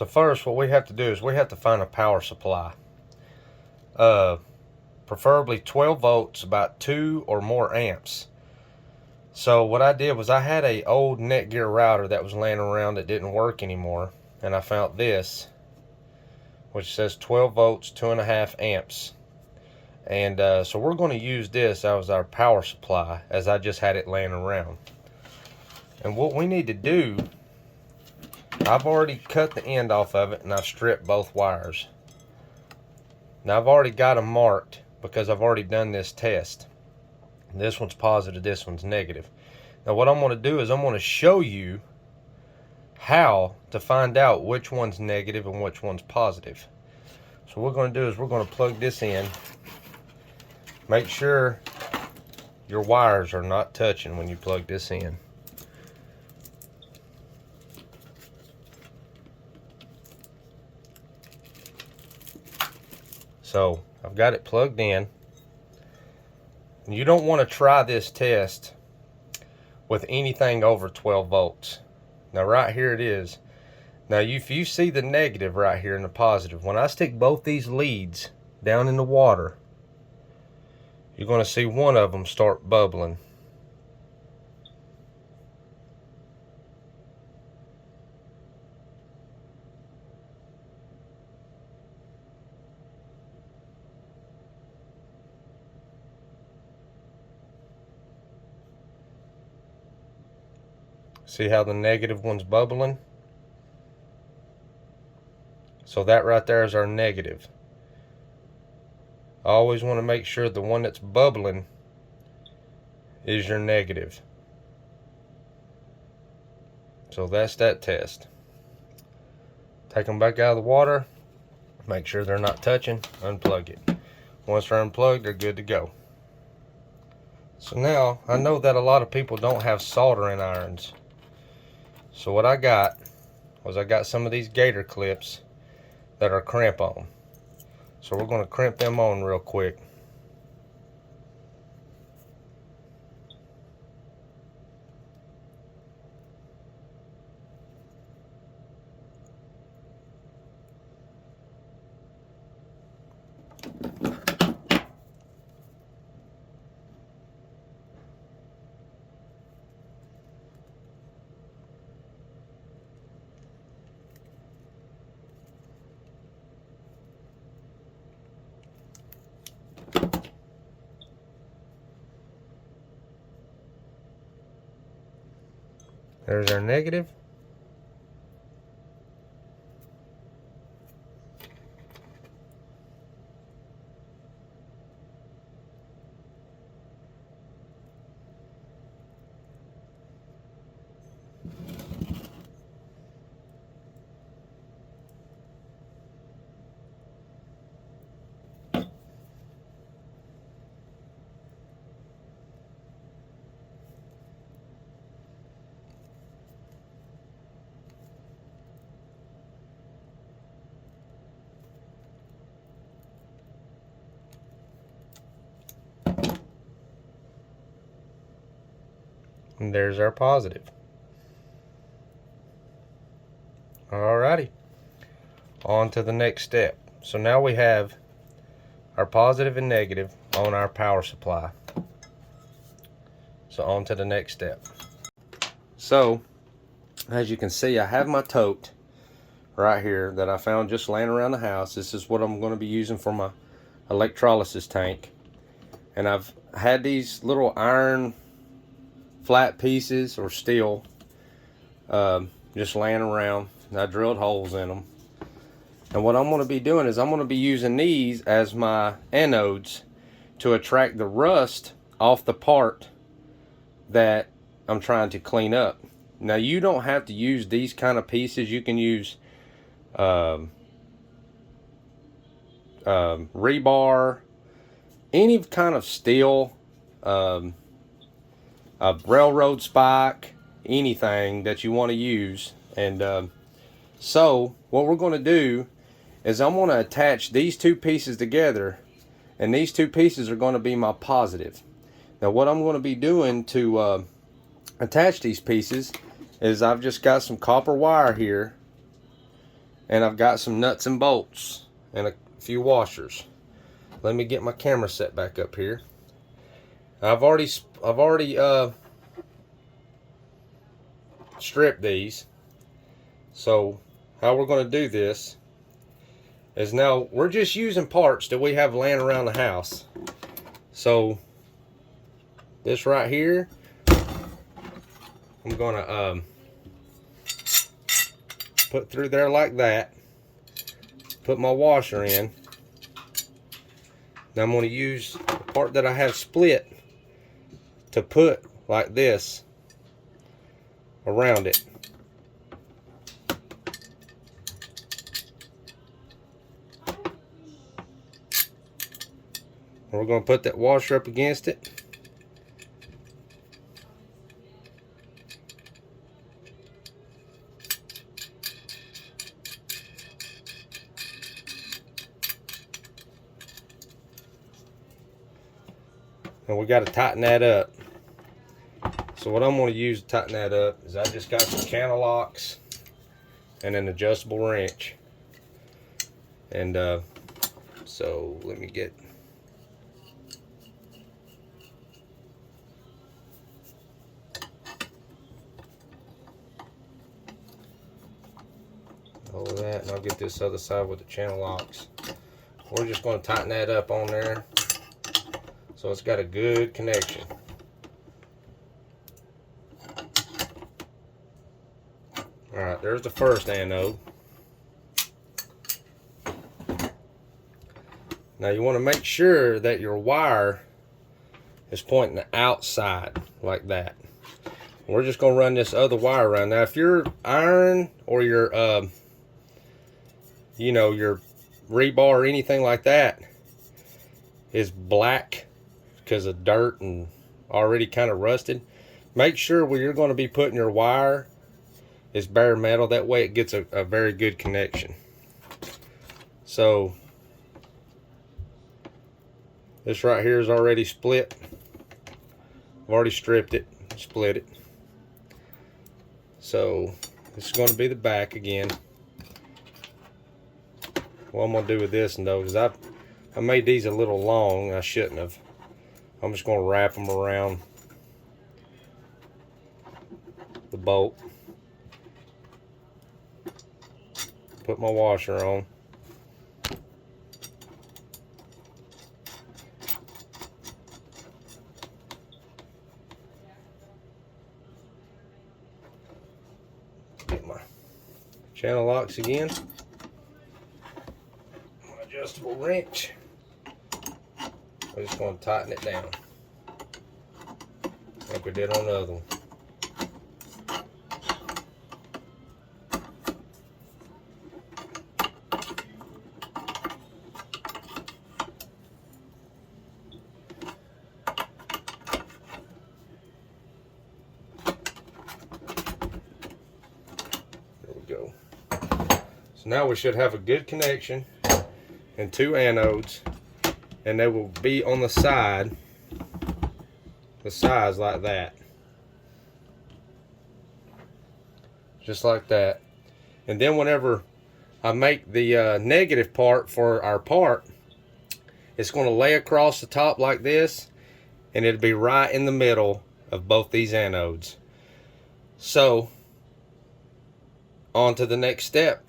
So first, what we have to do is we have to find a power supply. Preferably 12 volts, about 2 or more amps. So what I did was I had a old Netgear router that was laying around that didn't work anymore, and I found this, which says 12 volts, 2.5 amps. And so we're going to use this as our power supply, as I just had it laying around. And what we need to do, I've already cut the end off of it and I've stripped both wires. Now I've already got them marked because I've already done this test. This one's positive, this one's negative. Now what I'm going to do is I'm going to show you how to find out which one's negative and which one's positive. So what we're going to do is we're going to plug this in. Make sure your wires are not touching when you plug this in. So I've got it plugged in. You don't want to try this test with anything over 12 volts. Now right here it is. Now if you see the negative right here and the positive, when I stick both these leads down in the water, you're going to see one of them start bubbling. See how the negative one's bubbling? So that right there is our negative. I always want to make sure the one that's bubbling is your negative. So that's that test. Take them back out of the water. Make sure they're not touching. Unplug it. Once they're unplugged, they're good to go. So now, I know that a lot of people don't have soldering irons. So what I got was I got some of these gator clips that are crimp on. So we're going to crimp them on real quick. There's our negative. And there's our positive. Alrighty, on to the next step. So now we have our positive and negative on our power supply. So on to the next step. So as you can see, I have my tote right here that I found just laying around the house. This is what I'm going to be using for my electrolysis tank. And I've had these little iron flat pieces or steel just laying around. I drilled holes in them. And what I'm going to be doing is I'm going to be using these as my anodes to attract the rust off the part that I'm trying to clean up. Now you don't have to use these kind of pieces. You can use rebar, any kind of steel, a railroad spike, anything that you want to use. And so what we're going to do is I'm going to attach these two pieces together, and these two pieces are going to be my positive. Now what I'm going to be doing to attach these pieces is I've just got some copper wire here, and I've got some nuts and bolts and a few washers. Let me get my camera set back up here. I've already stripped these. So how we're going to do this is, now we're just using parts that we have laying around the house. So this right here, I'm going to put through there like that. Put my washer in. Now I'm going to use the part that I have split to put like this around it. And we're going to put that washer up against it. And we got to tighten that up. So what I'm going to use to tighten that up is, I just got some channel locks and an adjustable wrench. And so let me get all of that, and I'll get this other side with the channel locks. We're just going to tighten that up on there so it's got a good connection. Alright, there's the first anode. Now you want to make sure that your wire is pointing outside like that. We're just going to run this other wire around. Now if your iron or your you know, your rebar or anything like that is black because of dirt and already kind of rusted, make sure where you're going to be putting your wire is bare metal. That way it gets a very good connection. So this right here is already split. I've already stripped it, split it. So this is going to be the back again. What I'm going to do with this, though, is I made these a little long. I shouldn't have. I'm just going to wrap them around the bolt. Put my washer on. Get my channel locks again. My adjustable wrench. I'm just going to tighten it down like we did on the other one. There we go. So now we should have a good connection and two anodes, and they will be on the side, the sides like that, just like that. And then whenever I make the negative part for our part, it's going to lay across the top like this, and it'll be right in the middle of both these anodes. So on to the next step.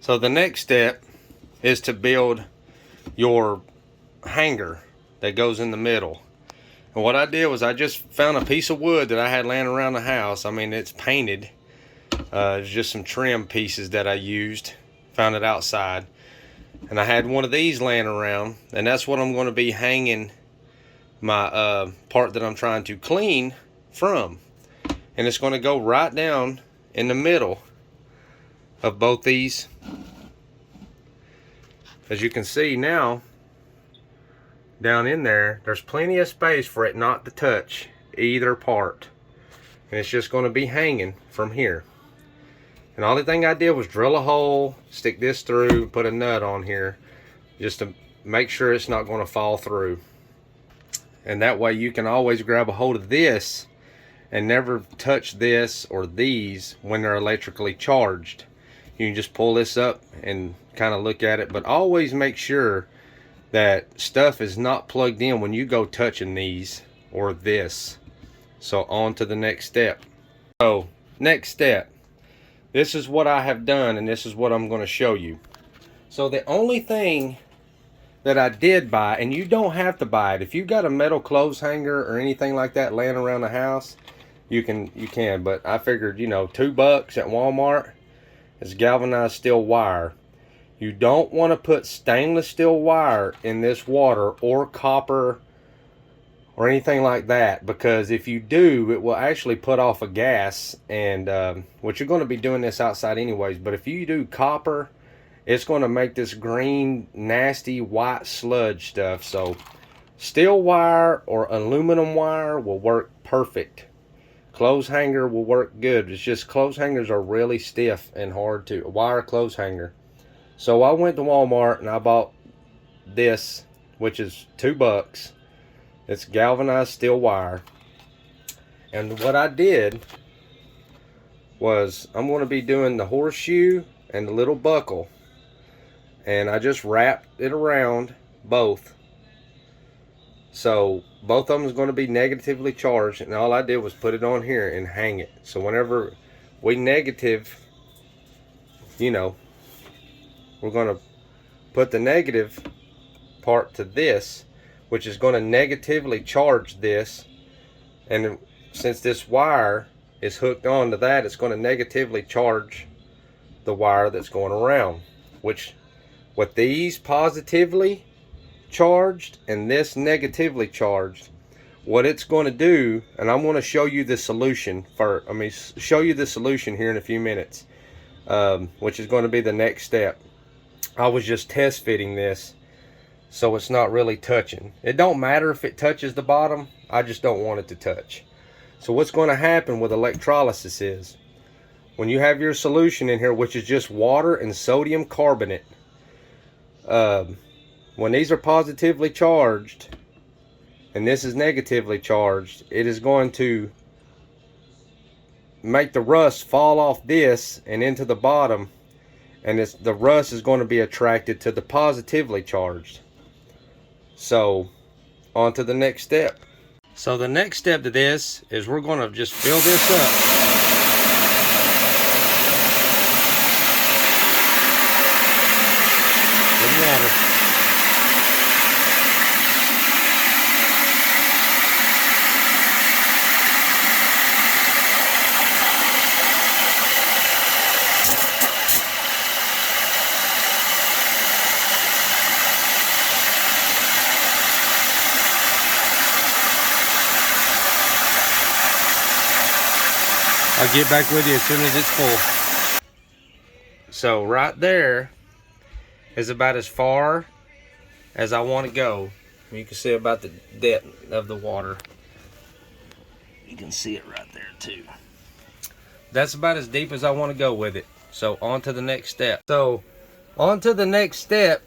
So the next step is to build your hanger that goes in the middle. And what I did was, I just found a piece of wood that I had laying around the house. I mean, it's painted. It's just some trim pieces that I used. Found it outside. And I had one of these laying around, and that's what I'm going to be hanging my part that I'm trying to clean from. And it's going to go right down in the middle of both these. As you can see now, down in there, there's plenty of space for it not to touch either part. And it's just going to be hanging from here. And the only thing I did was drill a hole, stick this through, put a nut on here, just to make sure it's not going to fall through. And that way you can always grab a hold of this and never touch this or these when they're electrically charged. You can just pull this up and kind of look at it, but always make sure that stuff is not plugged in when you go touching these or this. So on to the next step. So next step, this is what I have done, and this is what I'm going to show you. So the only thing that I did buy, and you don't have to buy it, if you've got a metal clothes hanger or anything like that laying around the house, you can, but I figured, you know, $2 at Walmart is galvanized steel wire. You don't want to put stainless steel wire in this water or copper or anything like that, because if you do, it will actually put off a gas, and which you're going to be doing this outside anyways. But if you do copper, it's going to make this green, nasty, white sludge stuff. So steel wire or aluminum wire will work perfect. Clothes hanger will work good. It's just clothes hangers are really stiff and hard to wire clothes hanger. So I went to Walmart and I bought this, which is $2. It's galvanized steel wire. And what I did was, I'm going to be doing the horseshoe and the little buckle. And I just wrapped it around both. So both of them is going to be negatively charged. And all I did was put it on here and hang it. So whenever we negative, you know, we're going to put the negative part to this, which is going to negatively charge this, and since this wire is hooked onto that, it's going to negatively charge the wire that's going around, which with these positively charged and this negatively charged, what it's going to do, and I'm going to show you the solution for, show you the solution here in a few minutes, which is going to be the next step. I was just test fitting this, so it's not really touching. It don't matter if it touches the bottom, I just don't want it to touch. So what's going to happen with electrolysis is, when you have your solution in here, which is just water and sodium carbonate, when these are positively charged and this is negatively charged, it is going to make the rust fall off this and into the bottom, and the rust is going to be attracted to the positively charged. So on to the next step. So the next step to this is we're going to just fill this up. With water. I'll get back with you as soon as it's full. So right there is about as far as I want to go. You can see about the depth of the water. You can see it right there too. That's about as deep as I want to go with it. So on to the next step. So on to the next step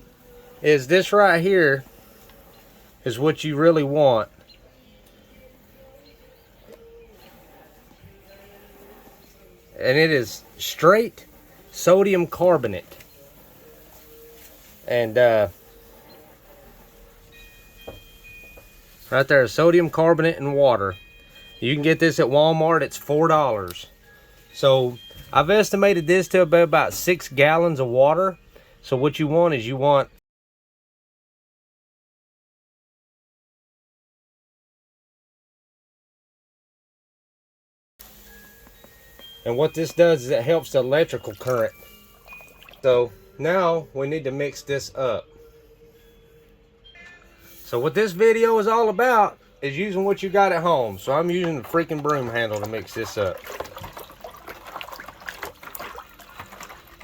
is this right here is what you really want. And it is straight sodium carbonate. And right there, sodium carbonate and water. You can get this at Walmart. It's $4. So I've estimated this to be about 6 gallons of water. So what you want is and what this does is it helps the electrical current. So now we need to mix this up. So what this video is all about is using what you got at home. So I'm using the freaking broom handle to mix this up.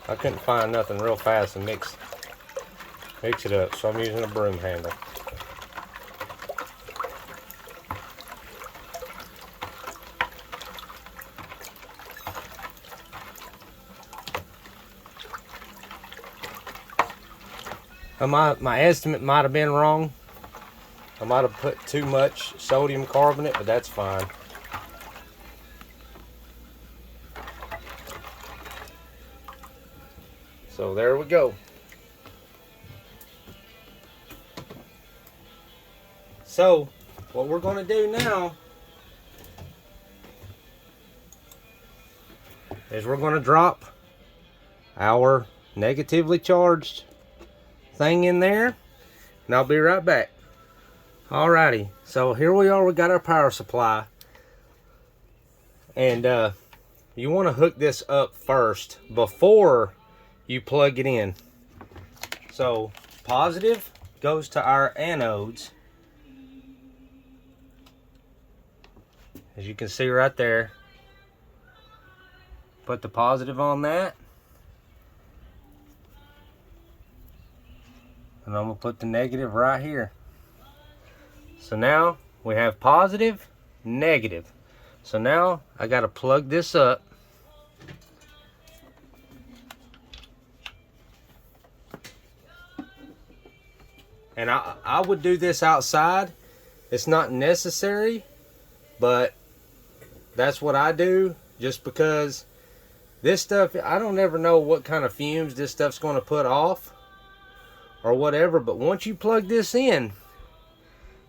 I couldn't find nothing real fast to mix it up, so I'm using a broom handle. My estimate might have been wrong. I might have put too much sodium carbonate, but that's fine. So there we go. So what we're going to do now is we're going to drop our negatively charged thing in there, and I'll be right back. Alrighty, so here we are. We got our power supply, and you want to hook this up first before you plug it in. So positive goes to our anodes, as you can see right there. Put the positive on that, and I'm going to put the negative right here. So now we have positive, negative. So now I got to plug this up. And I would do this outside. It's not necessary, but that's what I do, just because this stuff, I don't ever know what kind of fumes this stuff's going to put off or whatever. But once you plug this in,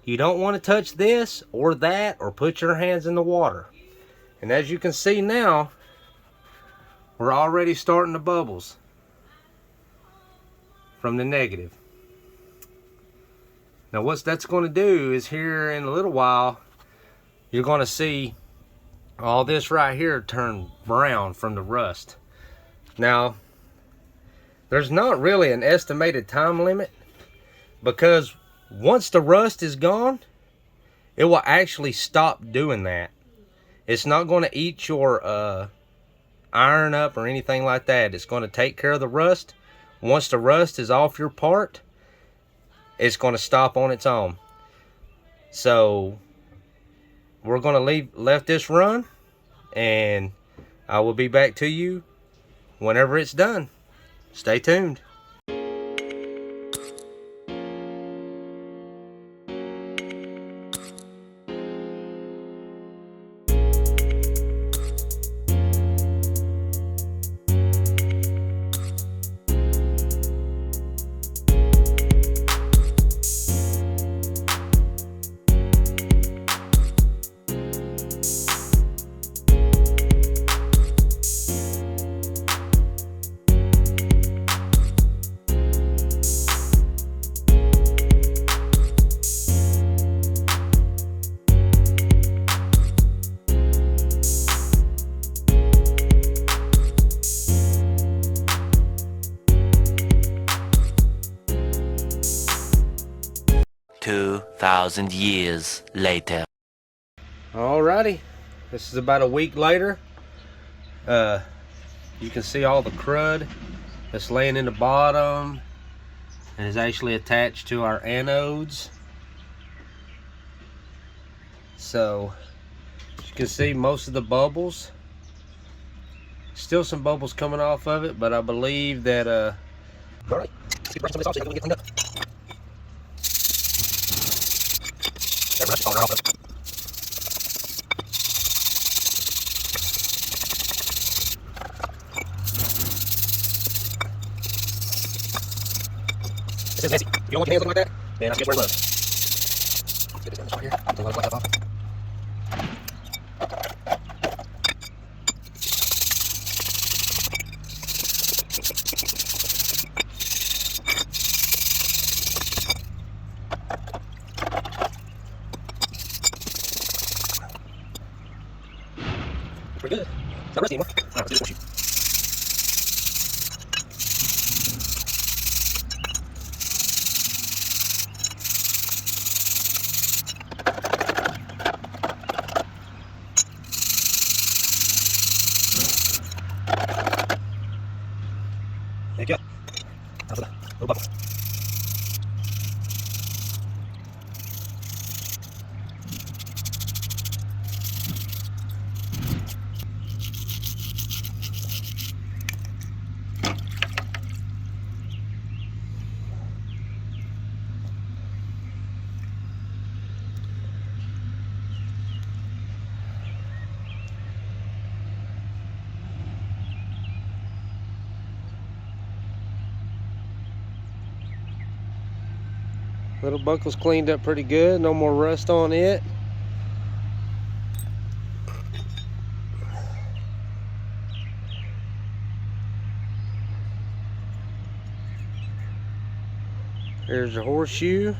you don't want to touch this or that or put your hands in the water. And as you can see now, we're already starting the bubbles from the negative. Now what that's going to do is, here in a little while, you're going to see all this right here turn brown from the rust. Now, there's not really an estimated time limit, because once the rust is gone, it will actually stop doing that. It's not going to eat your iron up or anything like that. It's going to take care of the rust. Once the rust is off your part, it's going to stop on its own. So we're going to let this run, and I will be back to you whenever it's done. Stay tuned. Thousand years later. Alrighty, this is about a week later. You can see all the crud that's laying in the bottom and is actually attached to our anodes. So as you can see, most of the bubbles, still some bubbles coming off of it, but I believe that alright, let's brush some of this off so we can get cleaned up. This is messy. If you don't want your hands looking like that, then I suggest wearing gloves. Get this down this part here. Take a lot of black stuff off. Pretty good. It's not rusty anymore. Alright, let's do this shoot. There you go. Now for the little bubble. Little buckle's cleaned up pretty good. No more rust on it. Here's the horseshoe.